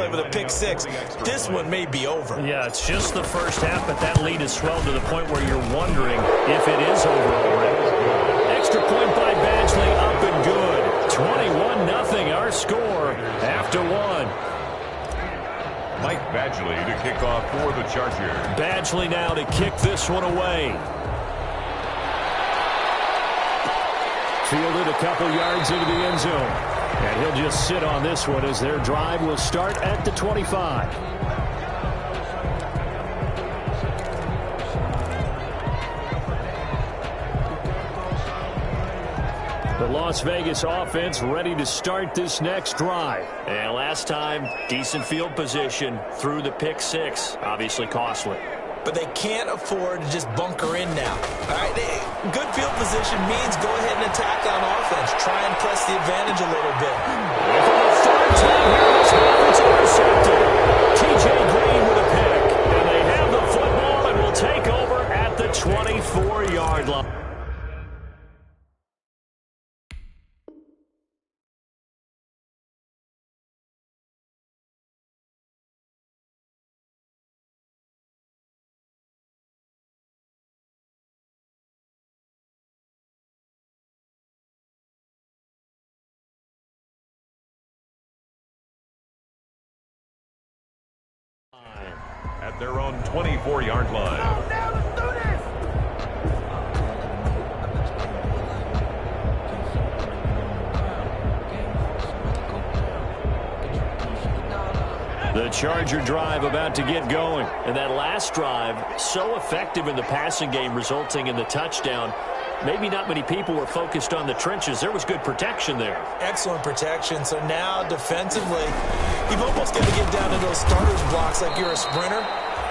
away with a pick six. This one may be over. Yeah, it's just the first half, but that lead has swelled to the point where you're wondering if it is over already. Extra point by Badgley, up and good. 21-0 our score after one. Mike Badgley to kick off for the Chargers. Badgley now to kick this one away. Fielded a couple yards into the end zone. And he'll just sit on this one as their drive will start at the 25. The Las Vegas offense ready to start this next drive. And last time, decent field position through the pick six. Obviously costly. But they can't afford to just bunker in now. All right, good field position means go ahead and attack on offense. Try and press the advantage a little bit. And for the third time here, this offense intercepted. T.J. Green with a pick. And they have the football and will take over at the 24-yard line. At their own 24-yard line. Now let's do this. The Charger drive about to get going. And that last drive, so effective in the passing game, resulting in the touchdown. Maybe not many people were focused on the trenches. There was good protection there. Excellent protection. So now defensively, you've almost got to get down to those starters blocks like you're a sprinter.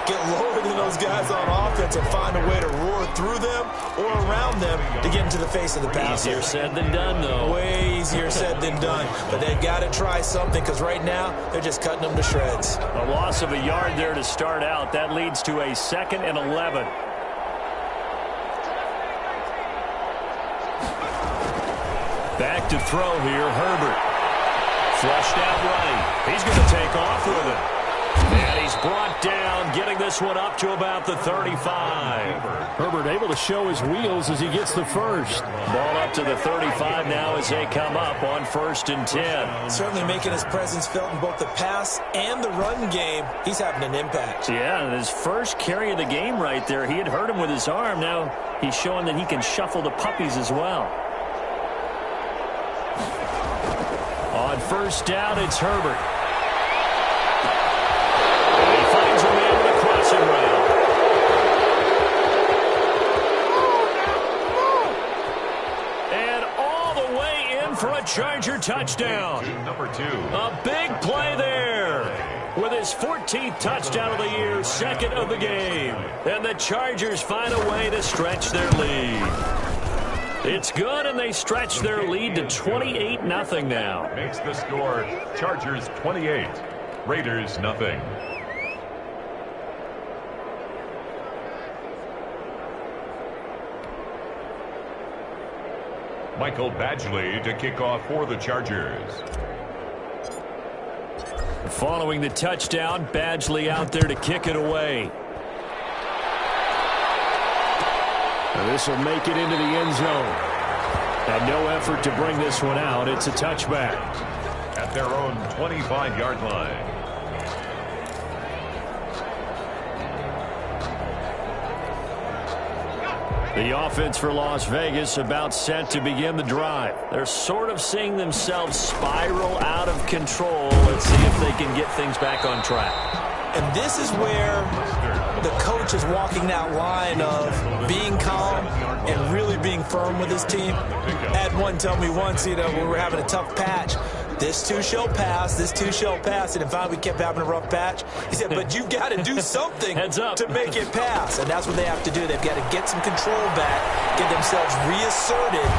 Get lower than those guys on offense and find a way to roar through them or around them to get into the face of the passer. Easier said than done, though. Way easier said than done. But they've got to try something because right now they're just cutting them to shreds. A loss of a yard there to start out. That leads to a 2nd and 11. Back to throw here, Herbert. Flushed out right. He's going to take off with it. And he's brought down, getting this one up to about the 35. Herbert able to show his wheels as he gets the first. Ball up to the 35 now as they come up on 1st and 10. Certainly making his presence felt in both the pass and the run game. He's having an impact. Yeah, and his first carry of the game right there, he had hurt him with his arm. Now he's showing that he can shuffle the puppies as well. On 1st down, it's Herbert. And he finds a man with a crossing route. And all the way in for a Charger touchdown. Number 2. A big play there. With his 14th touchdown of the year, 2nd of the game. And the Chargers find a way to stretch their lead. It's good, and they stretch their lead to 28-0 now. Makes the score Chargers 28, Raiders nothing. Michael Badgley to kick off for the Chargers. Following the touchdown, Badgley out there to kick it away. This will make it into the end zone. And no effort to bring this one out. It's a touchback. At their own 25-yard line. The offense for Las Vegas about set to begin the drive. They're sort of seeing themselves spiral out of control. Let's see if they can get things back on track. And this is where the coach is walking that line of being calm and really being firm with his team. Had one tell me once, we were having a tough patch. This too shall pass, this too shall pass. And finally we kept having a rough patch. He said, but you've got to do something to make it pass. And that's what they have to do. They've got to get some control back, get themselves reasserted,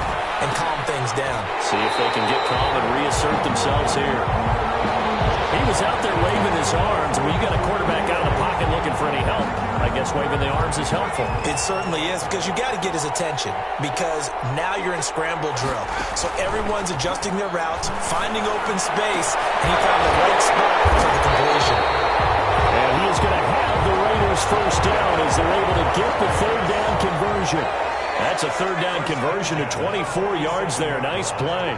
and calm things down. See if they can get calm and reassert themselves here. He was out there waving his arms. When you got a quarterback out of the pocket looking for any help, I guess waving the arms is helpful. It certainly is, because you got to get his attention, because now you're in scramble drill. So everyone's adjusting their routes, finding open space, and he found the right spot for the completion. conversion. That's a third down conversion to 24 yards there. Nice play.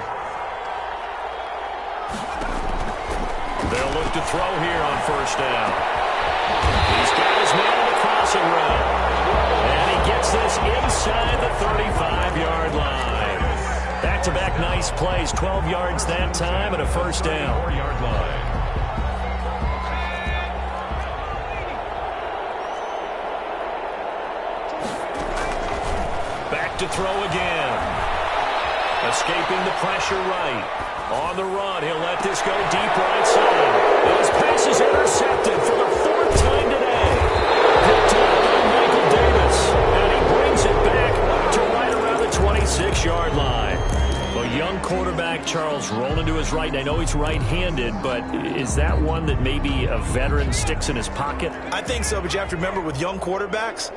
They'll look to throw here on first down. He's got his man on the crossing route. And he gets this inside the 35-yard line. Back-to-back nice plays. 12 yards that time and a first down. 4-yard line. Back to throw again. Escaping the pressure right. On the run, he'll let this go deep right side. And his pass is intercepted for the fourth time today. Picked up by Michael Davis. And he brings it back to right around the 26-yard line. Well, young quarterback Charles rolling to his right. And I know he's right-handed, but is that one that maybe a veteran sticks in his pocket? I think so, but you have to remember with young quarterbacks,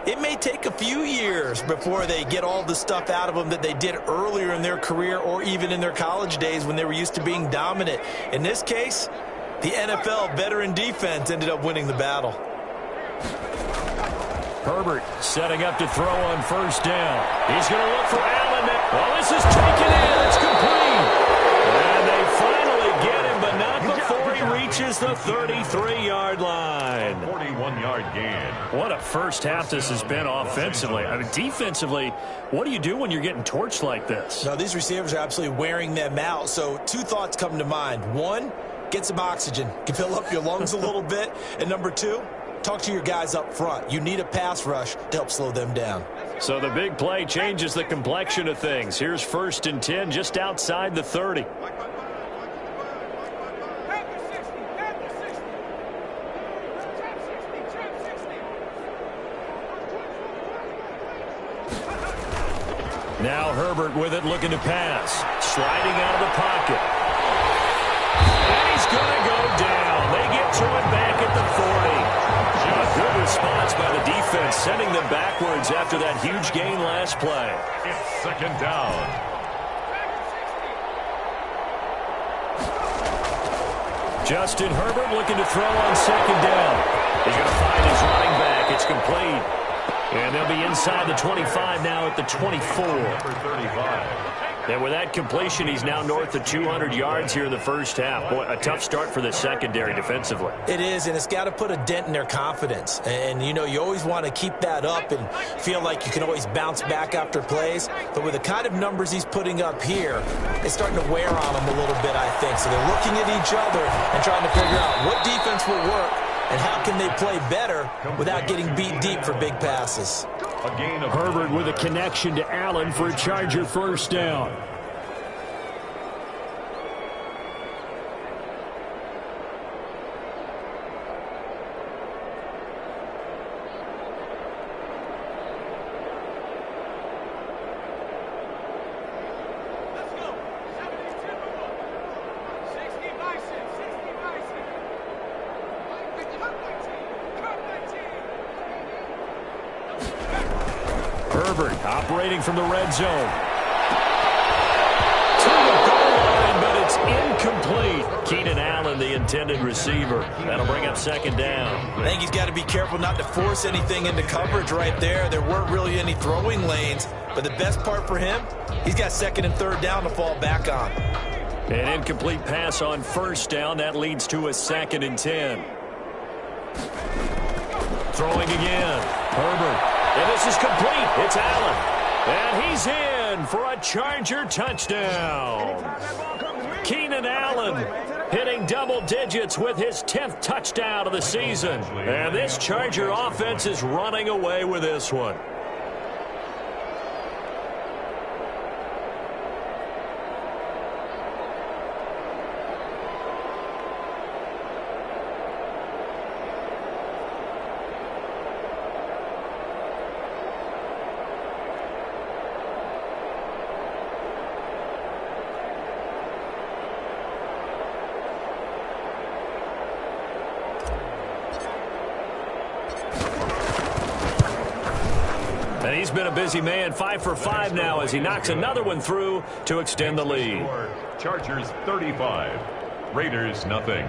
it may take a few years before they get all the stuff out of them that they did earlier in their career or even in their college days when they were used to being dominant. In this case, the NFL veteran defense ended up winning the battle. Herbert setting up to throw on first down. He's going to look for Allen. Well, this is taken in. It's complete. And they finally get him, but not before he reaches the 33-yard line. 41-yard gain. What a first half this has been offensively. I mean, defensively, what do you do when you're getting torched like this? No, these receivers are absolutely wearing them out. So two thoughts come to mind. One, get some oxygen. You can fill up your lungs a little bit. And number two, talk to your guys up front. You need a pass rush to help slow them down. So the big play changes the complexion of things. Here's 1st and 10 just outside the 30. Now Herbert with it, looking to pass. Sliding out of the pocket. And he's going to go down. They get to it back at the 40. A good response by the defense, sending them backwards after that huge gain last play. It's 2nd down. Justin Herbert looking to throw on 2nd down. He's going to find his running back. It's complete. And they'll be inside the 25 now at the 24. Number 35. And with that completion, he's now north of 200 yards here in the first half. Boy, a tough start for the secondary defensively. It is, and it's got to put a dent in their confidence. And, you know, you always want to keep that up and feel like you can always bounce back after plays. But with the kind of numbers he's putting up here, it's starting to wear on them a little bit, I think. So they're looking at each other and trying to figure out what defense will work and how can they play better without getting beat deep for big passes. A gain of Herbert with a connection to Allen for a Charger first down. Herbert operating from the red zone. To the goal line, but it's incomplete. Keenan Allen, the intended receiver. That'll bring up 2nd down. I think he's got to be careful not to force anything into coverage right there. There weren't really any throwing lanes, but the best part for him, he's got 2nd and 3rd down to fall back on. An incomplete pass on first down. That leads to a 2nd and 10. Throwing again. Herbert. And this is complete. It's Allen. And he's in for a Charger touchdown. Keenan Allen hitting double digits with his 10th touchdown of the season. And this Charger offense is running away with this one. And he's been a busy man, 5 for 5 now as he knocks another one through to extend the lead. Chargers 35, Raiders nothing.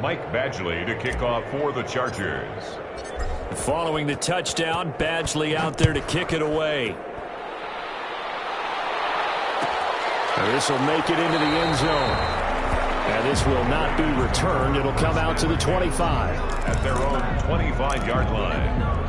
Mike Badgley to kick off for the Chargers. Following the touchdown, Badgley out there to kick it away. This will make it into the end zone. And this will not be returned. It'll come out to the 25. At their own 25-yard line.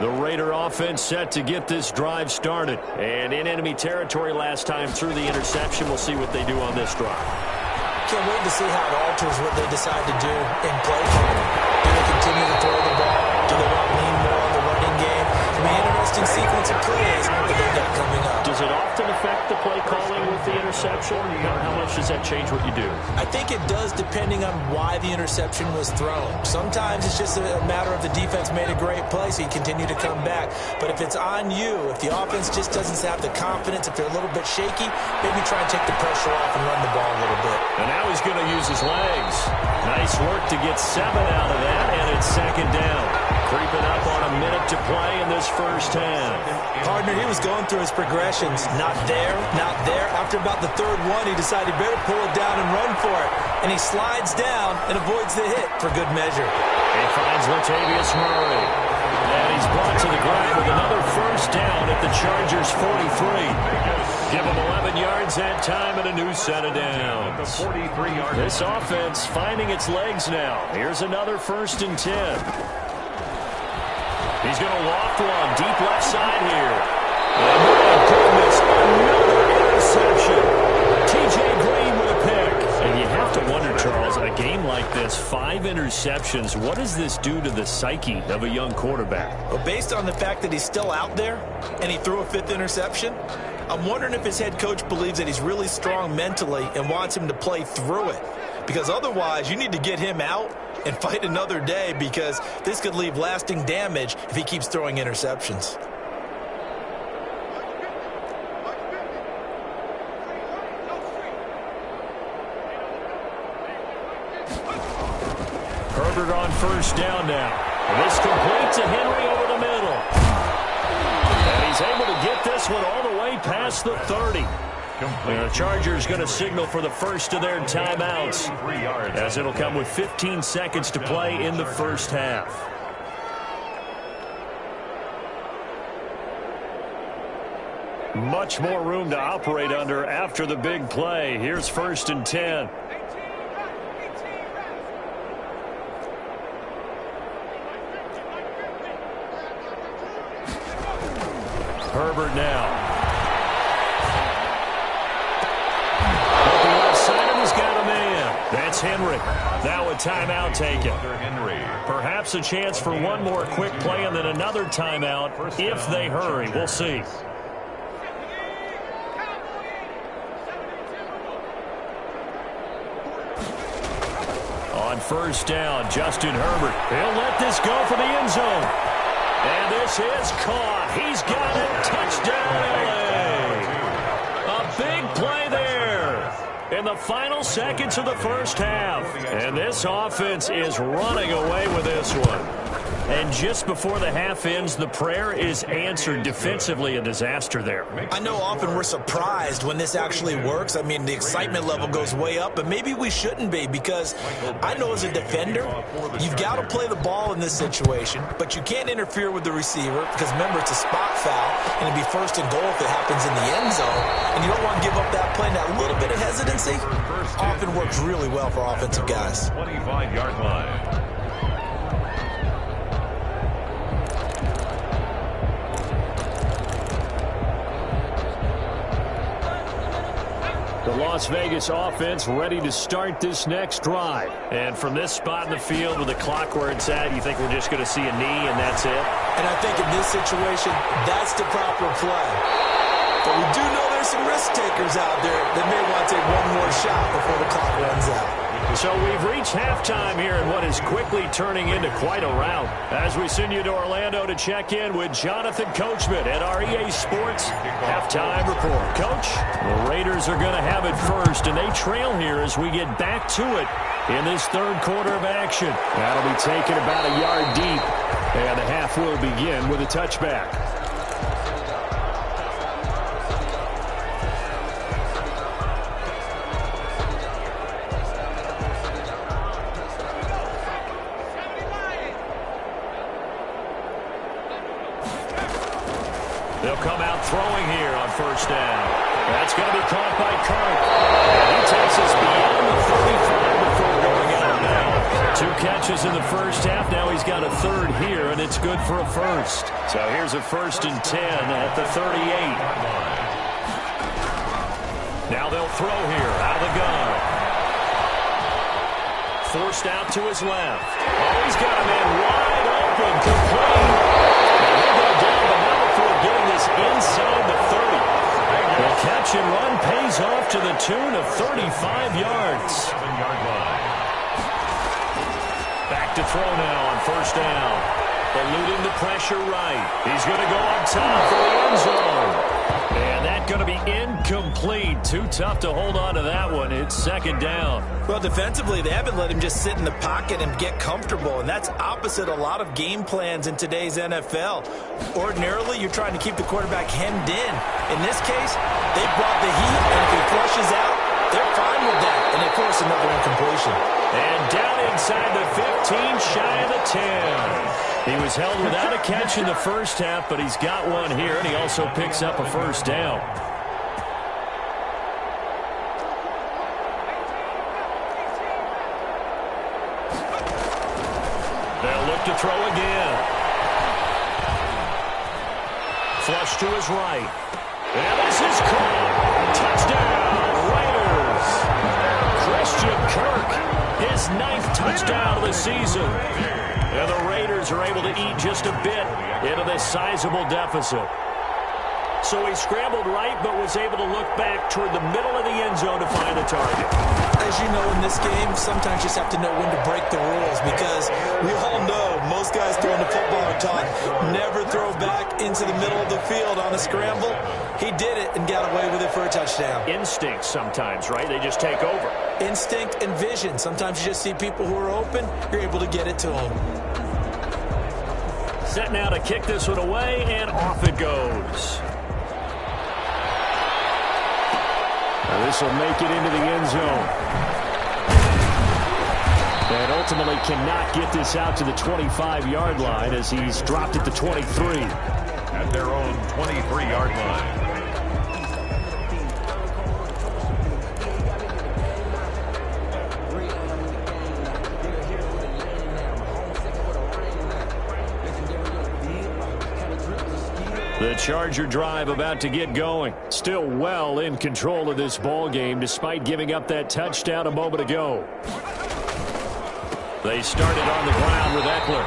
The Raider offense set to get this drive started. And in enemy territory last time through the interception. We'll see what they do on this drive. Can't wait to see how it alters what they decide to do in play calling. Do they continue to throw the ball? Do they want to lean more on the running game? It'll be an interesting sequence of plays that they've got coming up. Does it often affect the play calling with the interception? How much does that change what you do? I think it does depending on why the interception was thrown. Sometimes it's just a matter of the defense made a great play, so you continue to come back. But if it's on you, if the offense just doesn't have the confidence, if they're a little bit shaky, maybe try and take the pressure off and run the ball a little bit. And now he's going to use his legs. Nice work to get 7 out of that, and it's second down. Creeping up on a minute to play in this first half. Partner, he was going through his progressions. Not there, not there. After about the third one, he decided he better pull it down and run for it. And he slides down and avoids the hit for good measure. He finds Latavius Murray. And he's brought to the ground with another first down at the Chargers' 43. Give him 11 yards that time and a new set of downs. This offense finding its legs now. Here's another 1st and 10. He's going to loft one deep left side here. And my goodness, another interception. TJ Green with a pick. And you have to wonder, Charles, a game like this, 5 interceptions, what does this do to the psyche of a young quarterback? Well, based on the fact that he's still out there and he threw a 5th interception, I'm wondering if his head coach believes that he's really strong mentally and wants him to play through it. Because otherwise, you need to get him out and fight another day, because this could leave lasting damage if he keeps throwing interceptions. Herbert on first down now. This complete to Henry over the middle. And he's able to get this one all the way past the 30. The Chargers going to signal for the first of their timeouts, as it'll come with 15 seconds to play in the first half. Much more room to operate under after the big play. Here's 1st and 10. Herbert now. That's Henry. Now a timeout taken. Perhaps a chance for one more quick play and then another timeout if they hurry. We'll see. On first down, Justin Herbert. He'll let this go for the end zone. And this is caught. He's got it. Touchdown, LA. A big play there in the final seconds of the first half. And this offense is running away with this one. And just before the half ends, the prayer is answered. Defensively, a disaster there. I know often we're surprised when this actually works. I mean, the excitement level goes way up, but maybe we shouldn't be, because I know as a defender, you've got to play the ball in this situation, but you can't interfere with the receiver, because remember, it's a spot foul, and it'd be 1st and goal if it happens in the end zone, and you don't want to give up that play. Now, a little bit of hesitancy often works really well for offensive guys. 25-yard line. The Las Vegas offense ready to start this next drive. And from this spot in the field with the clock where it's at, you think we're just going to see a knee and that's it? And I think in this situation, that's the proper play. But we do know there's some risk takers out there that may want to take one more shot before the clock runs out. So we've reached halftime here in what is quickly turning into quite a rout. As we send you to Orlando to check in with Jonathan Coachman at our EA Sports Halftime Report. Coach, the Raiders are going to have it first, and they trail here as we get back to it in this third quarter of action. That'll be taken about a yard deep, and the half will begin with a touchback. They'll come out throwing here on first down. That's going to be caught by Kirk. And he takes us beyond the 35 before going out of bounds. 2 catches in the first half. Now he's got a third here, and it's good for a first. So here's a 1st and 10 at the 38. Now they'll throw here out of the gun. Forced out to his left. Oh, he's got a man wide open, complete. Now he'll go down, but not before getting this inside the 30. The catch and run pays off to the tune of 35 yards. Back to throw now on first down. Eluding the pressure right. He's going to go on top for the end zone. And that's going to be incomplete. Too tough to hold on to that one. It's 2nd down. Well, defensively, they haven't let him just sit in the pocket and get comfortable, and that's opposite a lot of game plans in today's NFL. Ordinarily, you're trying to keep the quarterback hemmed in. In this case, they brought the heat, and if he flushes out, they're fine with that, and they force another incompletion. And down inside the 15, shy of the 10. He was held without a catch in the first half, but he's got one here, and he also picks up a first down. They'll look to throw again. Flush to his right. And this is caught. Touchdown, Raiders. Christian Kirk, his 9th touchdown of the season. And the Raiders are able to eat just a bit into this sizable deficit. So he scrambled right, but was able to look back toward the middle of the end zone to find the target. As you know, in this game, sometimes you just have to know when to break the rules, because we all know most guys throwing the football are taught never throw back into the middle of the field on a scramble. He did it and got away with it for a touchdown. Instinct sometimes, right? They just take over. Instinct and vision. Sometimes you just see people who are open, you're able to get it to them. Set now to kick this one away, and off it goes. This will make it into the end zone. And ultimately cannot get this out to the 25-yard line as he's dropped at the 23. At their own 23-yard line. The Charger drive about to get going. Still well in control of this ball game despite giving up that touchdown a moment ago. They started on the ground with Eckler.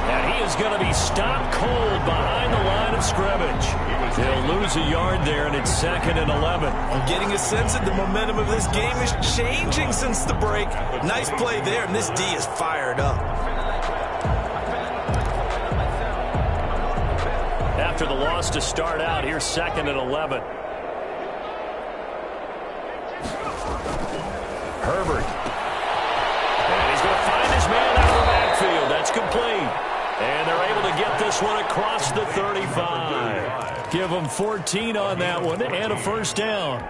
And he is going to be stopped cold behind the line of scrimmage. They'll lose a yard there, and it's 2nd and 11. I'm getting a sense that the momentum of this game is changing since the break. Nice play there, and this D is fired up. After the loss to start out, here's 2nd and 11. Herbert. And he's going to find his man out of the backfield. That's complete. And they're able to get this one across the 35. Give them 14 on that one and a first down.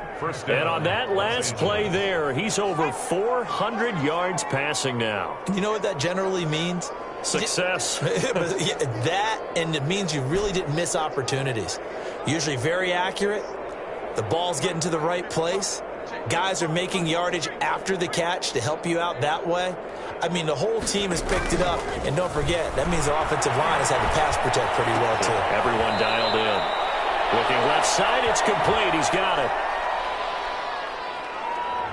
And on that last play there, he's over 400 yards passing now. You know what that generally means? Success. That, and it means you really didn't miss opportunities. Usually very accurate. The ball's getting to the right place. Guys are making yardage after the catch to help you out that way. I mean, the whole team has picked it up. And don't forget, that means the offensive line has had to pass protect pretty well, too. Everyone dialed in. Looking left side, it's complete. He's got it.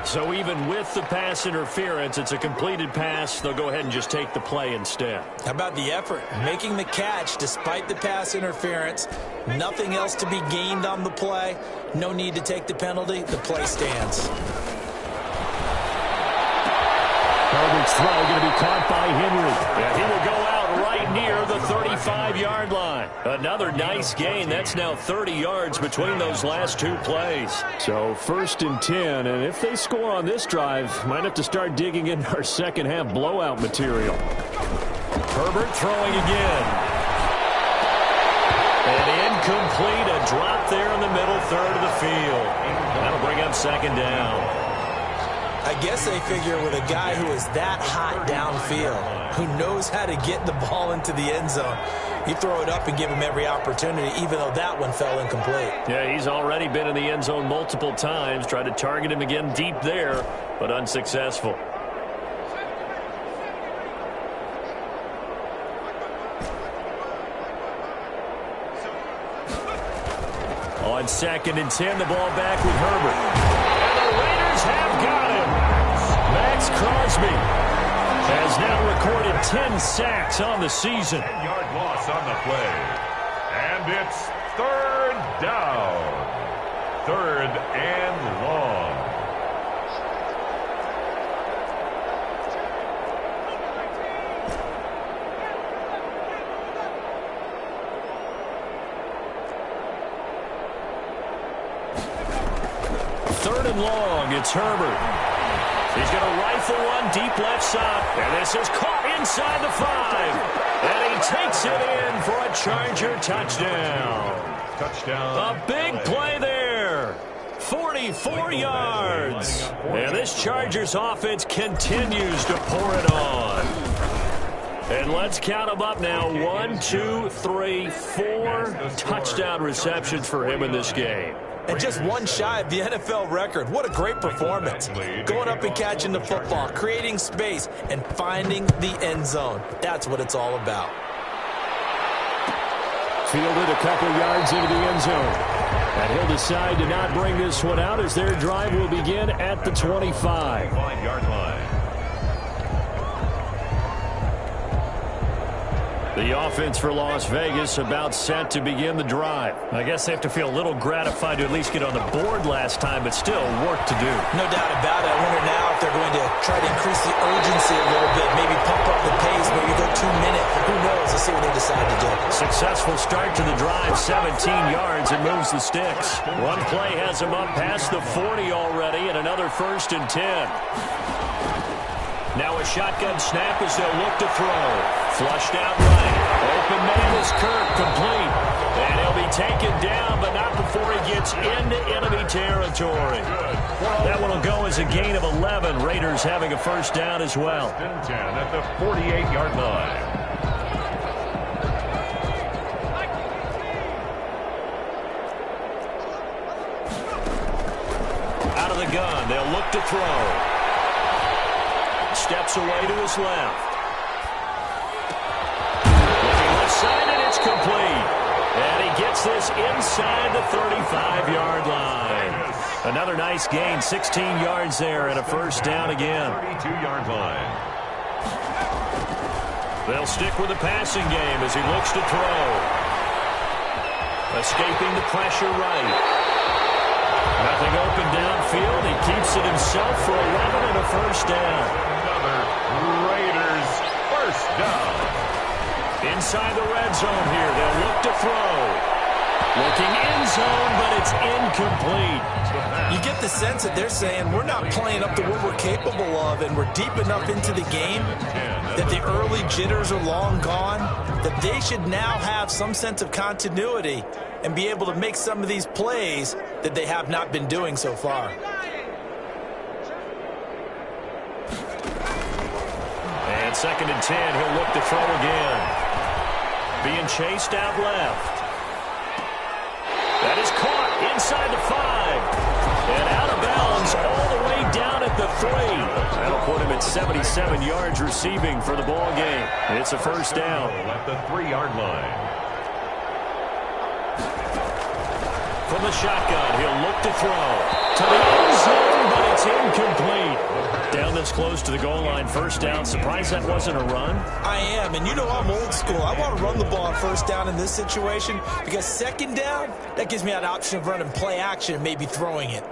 So even with the pass interference, it's a completed pass. They'll go ahead and just take the play instead. How about the effort? Making the catch despite the pass interference. Nothing else to be gained on the play. No need to take the penalty. The play stands. Herbert's throw going to be caught by Henry. And he will go out right near the 35-yard line. Another nice gain. That's now 30 yards between those last two plays. So 1st and 10, and if they score on this drive, might have to start digging into our second-half blowout material. Herbert throwing again. And incomplete, a drop there in the middle third of the field. That'll bring up 2nd down. I guess they figure with a guy who is that hot downfield, who knows how to get the ball into the end zone, you throw it up and give him every opportunity, even though that one fell incomplete. Yeah, he's already been in the end zone multiple times. Tried to target him again deep there, but unsuccessful. On 2nd and 10, the ball back with Herbert. And the Raiders have got him. Max Crosby has now recorded 10 sacks on the season. 10-yard loss on the play. And it's 3rd down. 3rd and long. Third and long, it's Herbert. He's going to rifle one deep left side. And this is caught inside the 5. And he takes it in for a Charger touchdown. Touchdown. A big play there. 44 yards. And this Chargers offense continues to pour it on. And let's count them up now. 1, 2, 3, 4 touchdown receptions for him in this game. And just one shy of the NFL record. What a great performance. Going up and catching the football, creating space, and finding the end zone. That's what it's all about. Fielded a couple yards into the end zone. And he'll decide to not bring this one out as their drive will begin at the 25. 5-yard line. The offense for Las Vegas about set to begin the drive. I guess they have to feel a little gratified to at least get on the board last time, but still work to do. No doubt about it. I wonder now if they're going to try to increase the urgency a little bit, maybe pump up the pace, maybe go 2 minutes. Who knows? Let's see what they decide to do. Successful start to the drive, 17 yards, and moves the sticks. One play has him up past the 40 already, and another 1st and 10. Now a shotgun snap as they'll look to throw. Flushed out right. Open man is Kirk, complete. And he'll be taken down, but not before he gets into enemy territory. That one will go as a gain of 11. Raiders having a 1st down as well. 10 at the 48-yard line. Out of the gun, they'll look to throw. Steps away to his left. Looking left side, and it's complete. And he gets this inside the 35-yard line. Another nice gain, 16 yards there, and a 1st down again. 32-yard line. They'll stick with the passing game as he looks to throw. Escaping the pressure right. Nothing open downfield. He keeps it himself for 11 and a 1st down. Raiders 1st down. Inside the red zone here. They'll look to throw. Looking end zone, but it's incomplete. You get the sense that they're saying we're not playing up to what we're capable of, and we're deep enough into the game that the early jitters are long gone, that they should now have some sense of continuity and be able to make some of these plays that they have not been doing so far. And 2nd and 10, he'll look to throw again. Being chased out left. That is caught inside the 5. And out of bounds all the way down at the 3. That'll put him at 77 yards receiving for the ball game. And it's a 1st down. At the 3-yard line. From the shotgun, he'll look to throw. To the end zone, but it's incomplete. close to the goal line. First down. Surprised that wasn't a run? I am, and you know I'm old school. I want to run the ball on first down in this situation because second down, that gives me an option of running play action and maybe throwing it.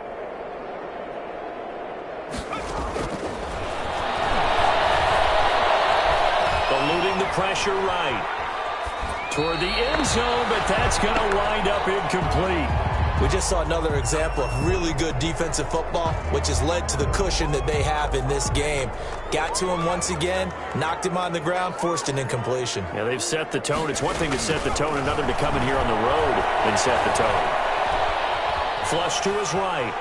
Eluding the pressure right. Toward the end zone, but that's going to wind up incomplete. We just saw another example of really good defensive football, which has led to the cushion that they have in this game. Got to him once again, knocked him on the ground, forced an incompletion. Yeah, they've set the tone. It's one thing to set the tone, another to come in here on the road and set the tone. Flush to his right.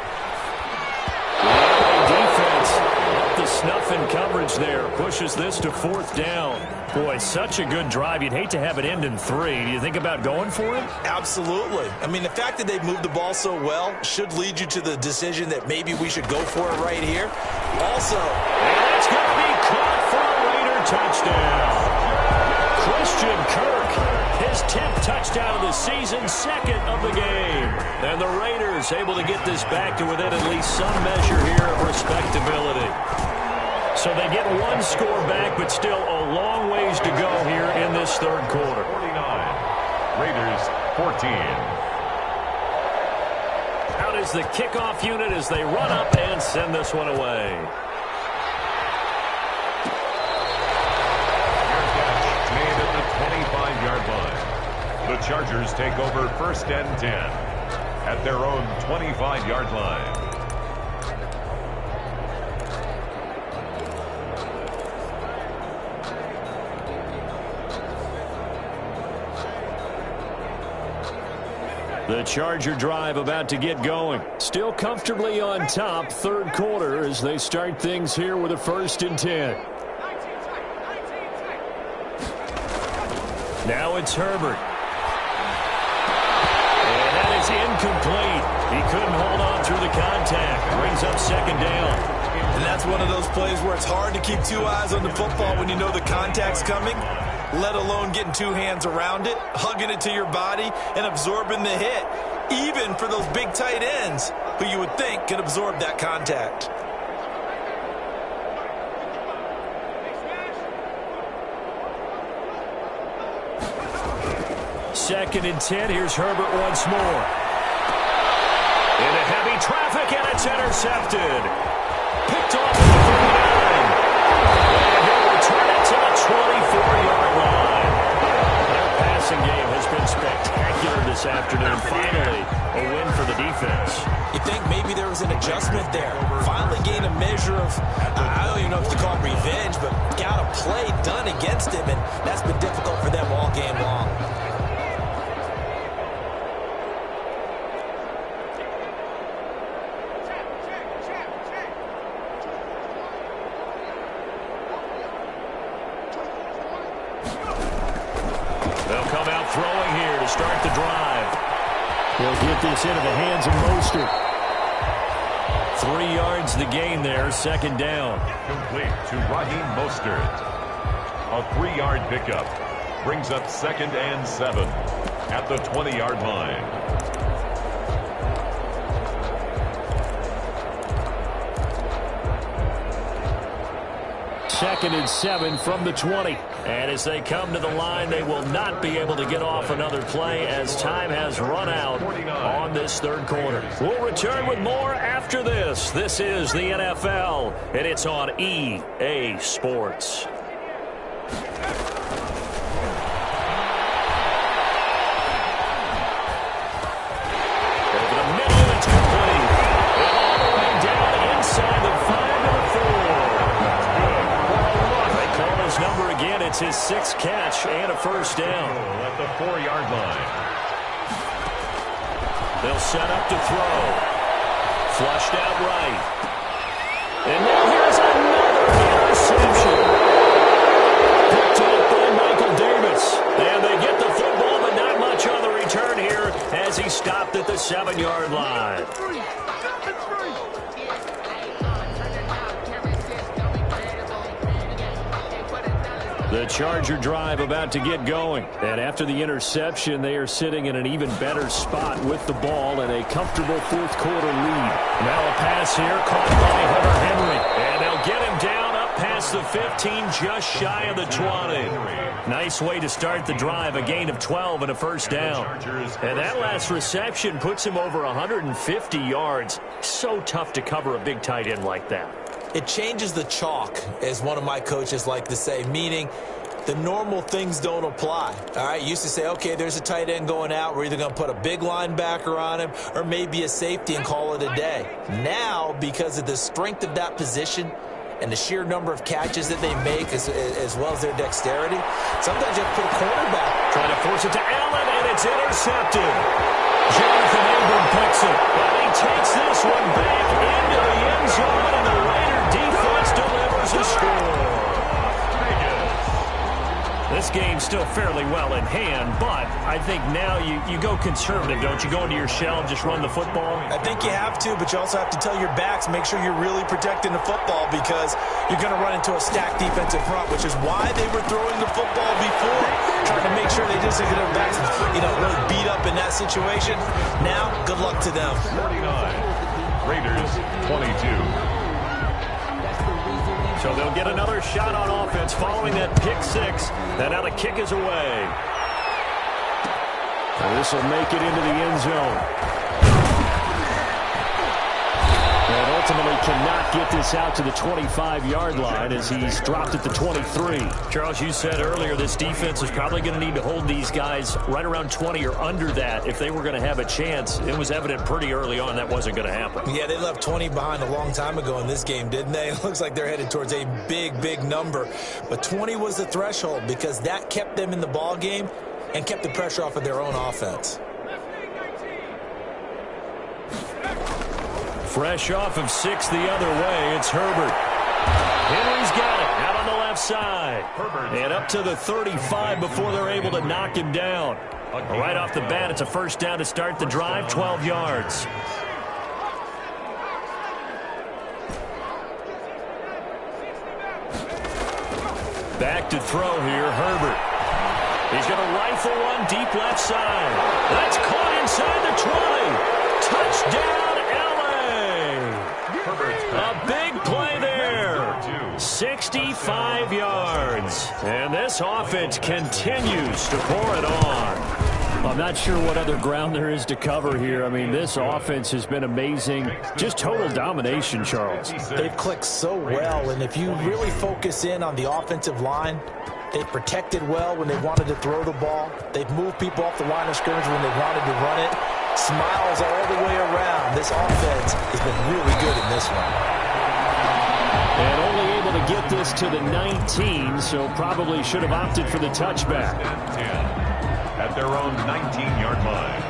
Defense up the snuff in coverage there. Pushes this to fourth down. Boy, such a good drive. You'd hate to have it end in 3. Do you think about going for it? Absolutely. I mean, the fact that they've moved the ball so well should lead you to the decision that maybe we should go for it right here. Also, and it's going to be caught for a Raider touchdown. Christian Kirk, his 10th touchdown of the season, 2nd of the game. And the Raiders able to get this back to within at least some measure here of respectability. So they get one score back, but still a long ways to go here in this third quarter. 49, Raiders 14. Out is the kickoff unit as they run up and send this one away. Made at the 25-yard line. The Chargers take over first and 10 at their own 25-yard line. The Charger drive about to get going. Still comfortably on top, third quarter as they start things here with a 1st and 10. Now it's Herbert. And that is incomplete. He couldn't hold on through the contact. Brings up 2nd down. and that's one of those plays where it's hard to keep 2 eyes on the football when you know the contact's coming, let alone getting 2 hands around it, hugging it to your body, and absorbing the hit, even for those big tight ends who you would think could absorb that contact. Second and 10. Here's Herbert once more. Into heavy traffic, and it's intercepted. Picked off at the 39. And he'll return it to the 24-yard line. Their passing game has been spectacular this afternoon. Finally, a win for the defense. You think maybe there was an adjustment there. Finally gained a measure of, I don't even know if to call it revenge, but got a play done against him, and that's been difficult for them all game long. Throwing here to start the drive. He'll get this into the hands of Mostert. 3 yards the gain there, second down. Complete to Raheem Mostert. A 3-yard pickup brings up 2nd and 7 at the 20-yard line. Second and 7 from the 20. And as they come to the line, they will not be able to get off another play as time has run out on this third quarter. We'll return with more after this. This is the NFL, and it's on EA Sports. Over the middle, it's complete. And all the way down inside the 5 to the 4. His number again, it's his 6th catch and a first down. At the 4-yard line. They'll set up to throw. Flushed out right. And now here's another interception. Picked up by Michael Davis. And they get the football, but not much on the return here as he stopped at the 7-yard line. The Charger drive about to get going. And after the interception, they are sitting in an even better spot with the ball and a comfortable fourth quarter lead. Now a pass here caught by Hunter Henry. And they'll get him down the 15, just shy of the 20. Nice way to start the drive, a gain of 12 and a first down. And that last reception puts him over 150 yards. So tough to cover a big tight end like that. It changes the chalk, as one of my coaches like to say, meaning the normal things don't apply. All right, used to say, okay, there's a tight end going out. We're either going to put a big linebacker on him or maybe a safety and call it a day. Now, because of the strength of that position and the sheer number of catches that they make as well as their dexterity, sometimes you have to put a cornerback. Trying to force it to Allen, and it's intercepted. Jonathan Abram picks it, and he takes this one back into the end zone, and the Raider defense delivers a score. This game's still fairly well in hand, but I think now you go conservative, don't you? Go into your shell and just run the football? I think you have to, but you also have to tell your backs, make sure you're really protecting the football because you're going to run into a stacked defensive front, which is why they were throwing the football before, trying to make sure they didn't get their backs, really beat up in that situation. Now, good luck to them. 49, Raiders 22. So they'll get another shot on offense following that pick six. And now the kick is away. And this will make it into the end zone. And ultimately cannot get this out to the 25-yard line as he's dropped at the 23. Charles, you said earlier this defense is probably going to need to hold these guys right around 20 or under that if they were going to have a chance. It was evident pretty early on that wasn't going to happen. Yeah, they left 20 behind a long time ago in this game, didn't they? It looks like they're headed towards a big, big number. But 20 was the threshold because that kept them in the ball game and kept the pressure off of their own offense. Fresh off of 6 the other way, it's Herbert. Henry's got it out on the left side. And up to the 35 before they're able to knock him down. Right off the bat, it's a first down to start the drive, 12 yards. Back to throw here, Herbert. He's going to rifle one deep left side. That's caught inside the 20. Touchdown. A big play there. 65 yards. And this offense continues to pour it on. I'm not sure what other ground there is to cover here. I mean, this offense has been amazing. Just total domination, Charles. They've clicked so well, and if you really focus in on the offensive line, they've protected well when they wanted to throw the ball. They've moved people off the line of scrimmage when they wanted to run it. Smiles all the way around. This offense has been really good in this one. And only able to get this to the 19, so probably should have opted for the touchback. 10 at their own 19-yard line.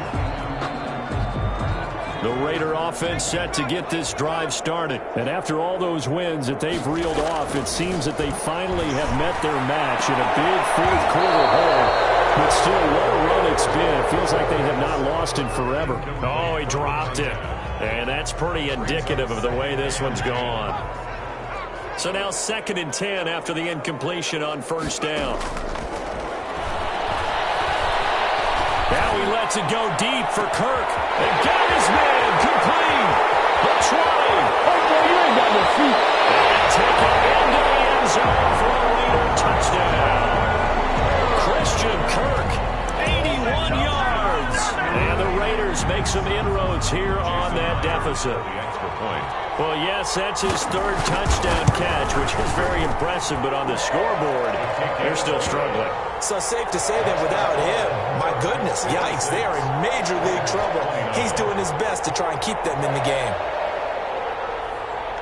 The Raider offense set to get this drive started. And after all those wins that they've reeled off, it seems that they finally have met their match in a big fourth-quarter hole. But still, what a run it's been. It feels like they have not lost in forever. Oh, he dropped it. And that's pretty indicative of the way this one's gone. So now 2nd and 10 after the incompletion on first down. Now he lets it go deep for Kirk. And got his man complete. The 20. Oh, boy, you ain't got no feet. And take it into the end zone for a Raider touchdown. Christian Kirk, 81 yards. And the Raiders make some inroads here on that deficit. The extra point. Well, yes, that's his 3rd touchdown catch, which is very impressive, but on the scoreboard, they're still struggling. So safe to say that without him, my goodness, yikes, they are in major league trouble. He's doing his best to try and keep them in the game.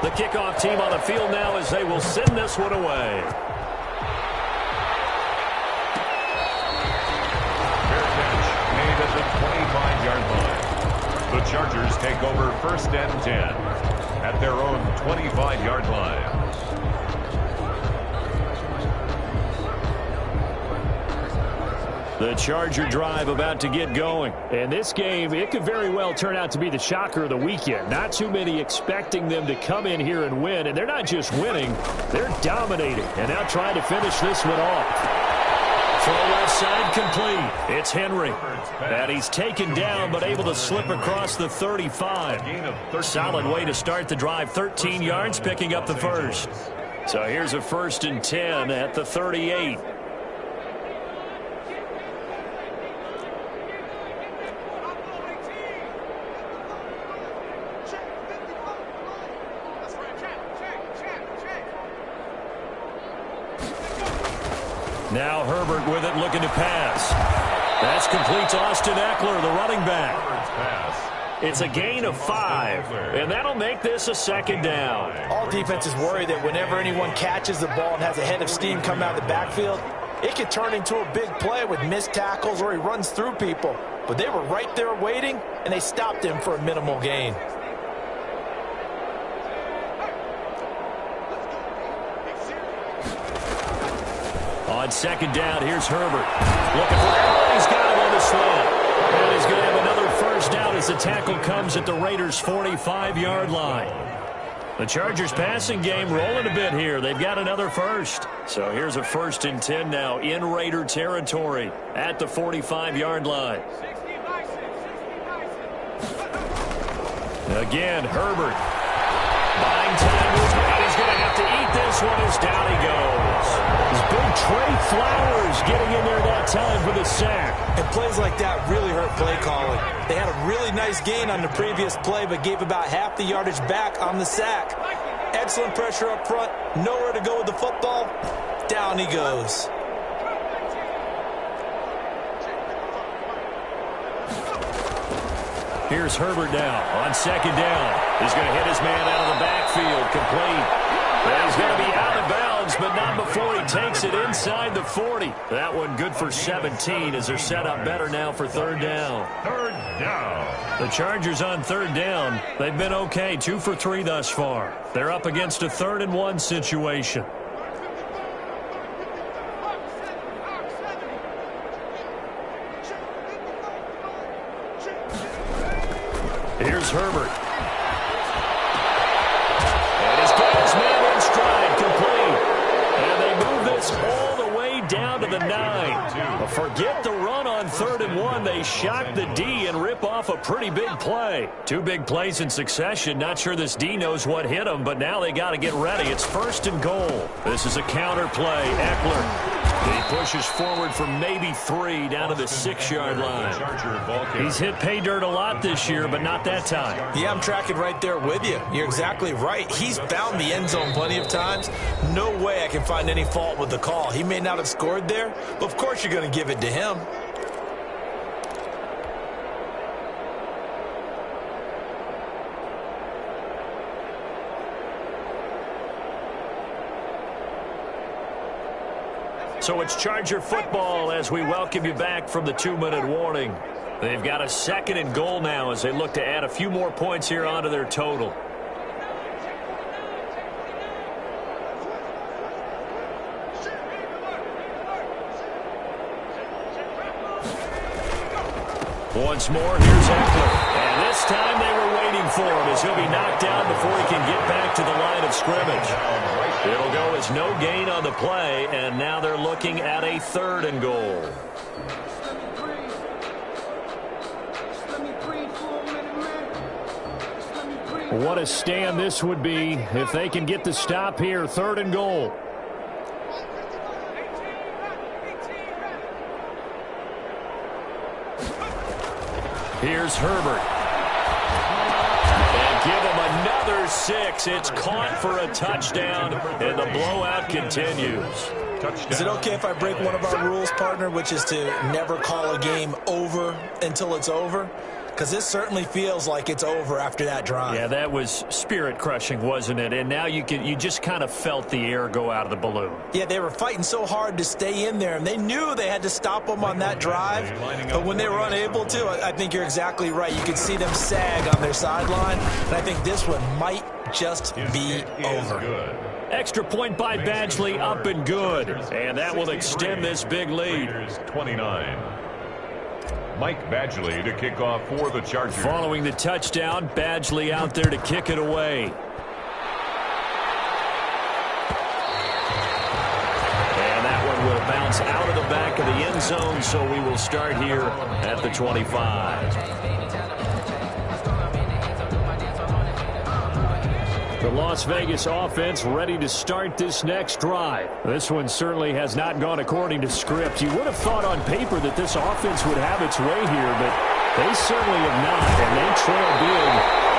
The kickoff team on the field now as they will send this one away. Made at the 25-yard line. The Chargers take over 1st and 10 at their own 25-yard line. The Charger drive about to get going. And this game, it could very well turn out to be the shocker of the weekend. Not too many expecting them to come in here and win. And they're not just winning, they're dominating. And now trying to finish this one off. Throw left side complete. It's Henry. And he's taken down but able to slip across the 35. Solid way to start the drive. 13 yards, picking up the first. So here's a 1st and 10 at the 38. Now Herbert with it, looking to pass. That's complete to Austin Eckler, the running back. It's a gain of 5, and that'll make this a 2nd down. All defenses worry that whenever anyone catches the ball and has a head of steam coming out of the backfield, it could turn into a big play with missed tackles or he runs through people. But they were right there waiting, and they stopped him for a minimal gain. On 2nd down, here's Herbert. Looking for it. He's got him on the slant. And he's going to have another 1st down as the tackle comes at the Raiders' 45-yard line. The Chargers' passing game rolling a bit here. They've got another 1st. So here's a 1st and 10 now in Raider territory at the 45-yard line. Again, Herbert. Buying time. He's going to have to eat this one as down he goes. Big Trey Flowers getting in there that time for the sack. And plays like that really hurt play calling. They had a really nice gain on the previous play, but gave about half the yardage back on the sack. Excellent pressure up front. Nowhere to go with the football. Down he goes. Here's Herbert now on 2nd down. He's going to hit his man out of the backfield. Complete. And he's going to be out of bounds, but not before he takes it inside the 40. That one good for 17 as they're set up better now for 3rd down. 3rd down. The Chargers on 3rd down. They've been okay, 2 for 3 thus far. They're up against a 3rd and 1 situation. Here's Herbert. And he's got his man in stride, complete. And they move this all the way down to the 9. Forget the run on 3rd and 1. They shock the D and rip off a pretty big play. 2 big plays in succession. Not sure this D knows what hit him, but now they got to get ready. It's 1st and goal. This is a counter play. Eckler. He pushes forward for maybe 3 down to the 6-yard line. He's hit pay dirt a lot this year, but not that time. Yeah, I'm tracking right there with you. You're exactly right. He's found the end zone plenty of times. No way I can find any fault with the call. He may not have scored there, but of course you're going to give it to him. So it's Charger football as we welcome you back from the 2-minute warning. They've got a 2nd and goal now as they look to add a few more points here onto their total. Once more, here's Eckler. And this time they were waiting for him as he'll be knocked down before he can get back to the line of scrimmage. It'll go as no gain on the play, and now they're looking at a 3rd and goal. What a stand this would be if they can get the stop here. 3rd and goal. Here's Herbert. And give him another 6. It's caught for a touchdown, and the blowout continues. Is it okay if I break one of our rules, partner, which is to never call a game over until it's over? Because this certainly feels like it's over after that drive. Yeah, that was spirit-crushing, wasn't it? And now you just kind of felt the air go out of the balloon. Yeah, they were fighting so hard to stay in there, and they knew they had to stop them on that drive. But when they were unable to, I think you're exactly right. You could see them sag on their sideline, and I think this one might just be over. Extra point by Badgley, up and good. And that will extend this big lead. 29. Mike Badgley to kick off for the Chargers. Following the touchdown, Badgley out there to kick it away. And that one will bounce out of the back of the end zone, so we will start here at the 25. The Las Vegas offense ready to start this next drive. This one certainly has not gone according to script. You would have thought on paper that this offense would have its way here, but they certainly have not, and they trail big.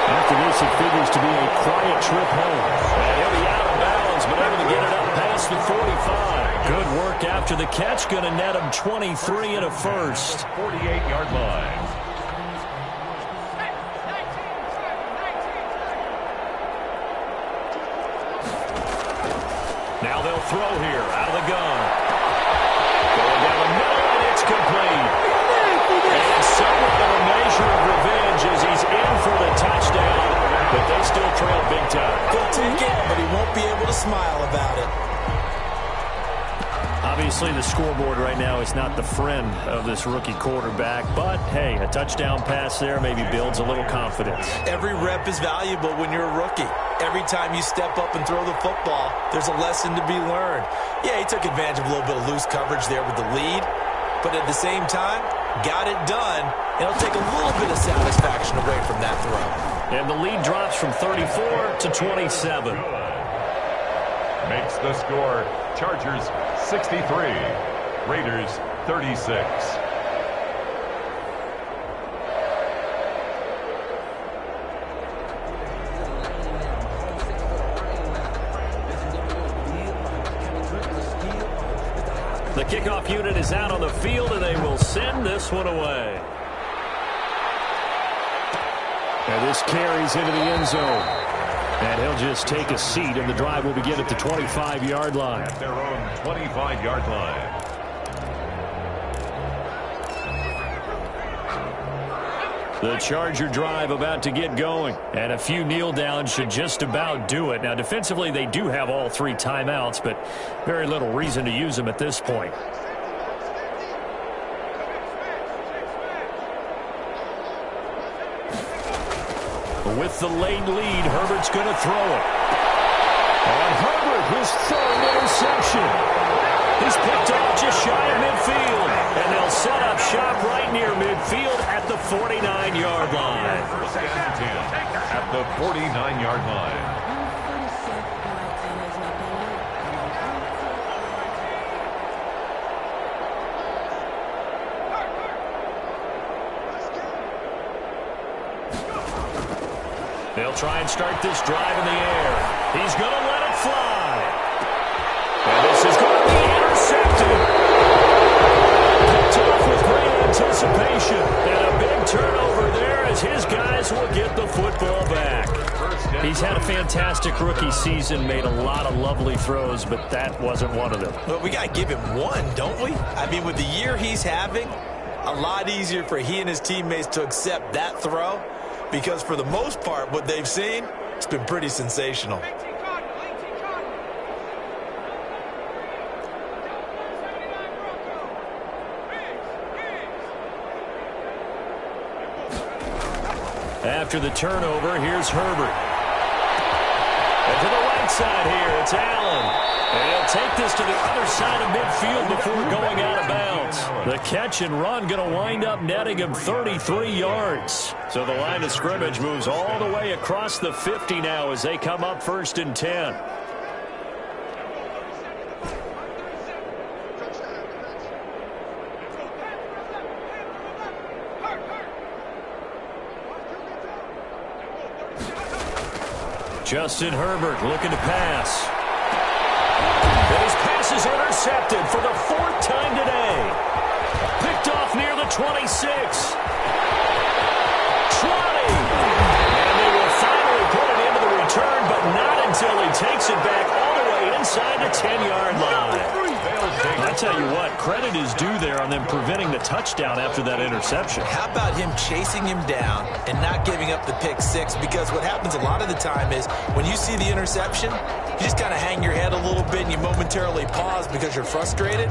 After this, it figures to be a quiet trip home. And he'll be out of bounds, but able to get it up past the 45. Good work after the catch. Going to net him 23 and a first. 48-yard line. Now they'll throw here out of the gun. Going down the middle, and it's complete. And somewhat of a measure of revenge as he's in for the touchdown, but they still trail big time. He'll take it, but he won't be able to smile about it. Obviously, the scoreboard right now is not the friend of this rookie quarterback, but, hey, a touchdown pass there maybe builds a little confidence. Every rep is valuable when you're a rookie. Every time you step up and throw the football, there's a lesson to be learned. Yeah, he took advantage of a little bit of loose coverage there with the lead, but at the same time, got it done. It'll take a little bit of satisfaction away from that throw. And the lead drops from 34 to 27. Makes the score Chargers 63, Raiders 36. The kickoff unit is out on the field, and they will send this one away. And this carries into the end zone. And he'll just take a seat, and the drive will begin at the 25-yard line. At their own 25-yard line. The Charger drive about to get going. And a few kneel downs should just about do it. Now, defensively, they do have all three timeouts, but very little reason to use them at this point. With the late lead, Herbert's going to throw it. And Herbert, his third interception. He's picked off just shy of midfield. And they'll set up shop right near midfield at the 49-yard line. First and 10 at the 49-yard line. They'll try and start this drive in the air. He's going to let it fly. And this is going to be intercepted. Picked off with great anticipation. And a big turnover there as his guys will get the football back. He's had a fantastic rookie season, made a lot of lovely throws, but that wasn't one of them. But we got to give him one, don't we? I mean, with the year he's having, a lot easier for he and his teammates to accept that throw. Because for the most part, what they've seen, it's been pretty sensational. After the turnover, here's Herbert. And to the right side here, it's Allen. And he'll take this to the other side of midfield before going out of bounds. The catch and run going to wind up netting him 33 yards. So the line of scrimmage moves all the way across the 50 now as they come up 1st and 10. Justin Herbert looking to pass. And his pass is intercepted for the 4th time today. Picked off near the 26. 20. And they will finally put it into the return, but not until he takes it back all the way inside the 10-yard line. I tell you what, credit is due there on them preventing the touchdown after that interception. How about him chasing him down and not giving up the pick six? Because what happens a lot of the time is when you see the interception, you just kind of hang your head a little bit and you momentarily pause because you're frustrated.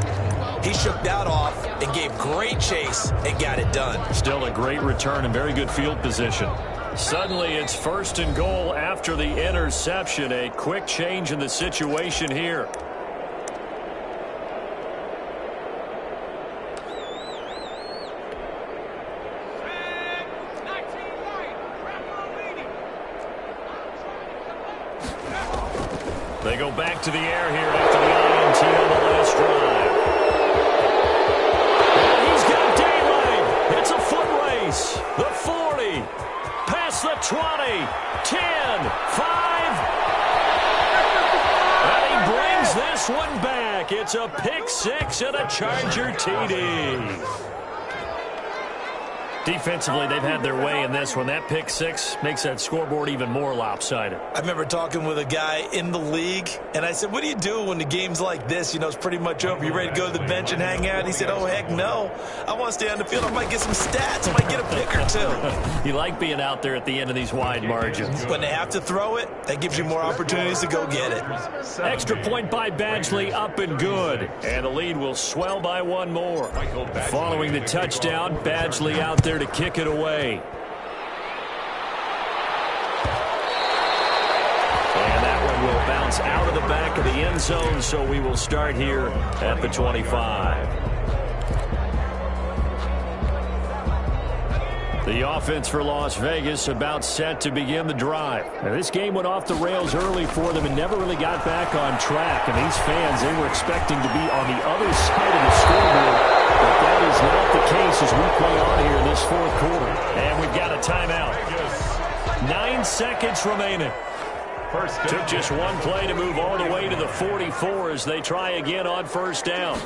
He shook that off and gave great chase and got it done. Still a great return and very good field position. Suddenly it's 1st and goal after the interception. A quick change in the situation here. They go back to the air here after the INT on the last drive. And he's got daylight. It's a foot race. The 40. Past the 20. 10. 5. And he brings this one back. It's a pick six and a Charger TD. Defensively, they've had their way in this one. That pick six makes that scoreboard even more lopsided. I remember talking with a guy in the league, and I said, what do you do when the game's like this? You know, it's pretty much over. You ready to go to the bench and hang out? He said, oh, heck no. I want to stay on the field. I might get some stats. I might get a pick or two. You like being out there at the end of these wide margins. When they have to throw it, that gives you more opportunities to go get it. Extra point by Badgley, up and good. And the lead will swell by one more. Following the touchdown, Badgley out there to kick it away. And that one will bounce out of the back of the end zone, so we will start here at the 25. The offense for Las Vegas about set to begin the drive. Now, this game went off the rails early for them and never really got back on track. And these fans, they were expecting to be on the other side of the scoreboard. But that is not the case as we play on here in this fourth quarter. And we've got a timeout. 9 seconds remaining. Took just one play to move all the way to the 44 as they try again on first down.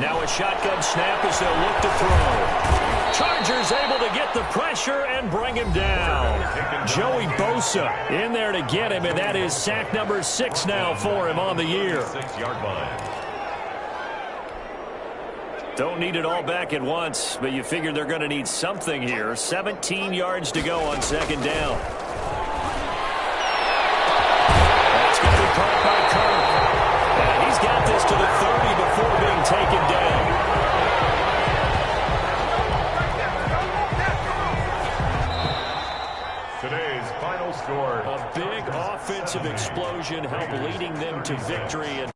Now a shotgun snap as they'll look to throw. Chargers able to get the pressure and bring him down. Joey Bosa in there to get him, and that is sack number 6 now for him on the year. 6-yard line. Don't need it all back at once, but you figure they're going to need something here. 17 yards to go on second down. That's going to be caught by Kirk. And he's got this to the 30 before being taken down. Today's final score. A big offensive explosion helped leading them to victory. And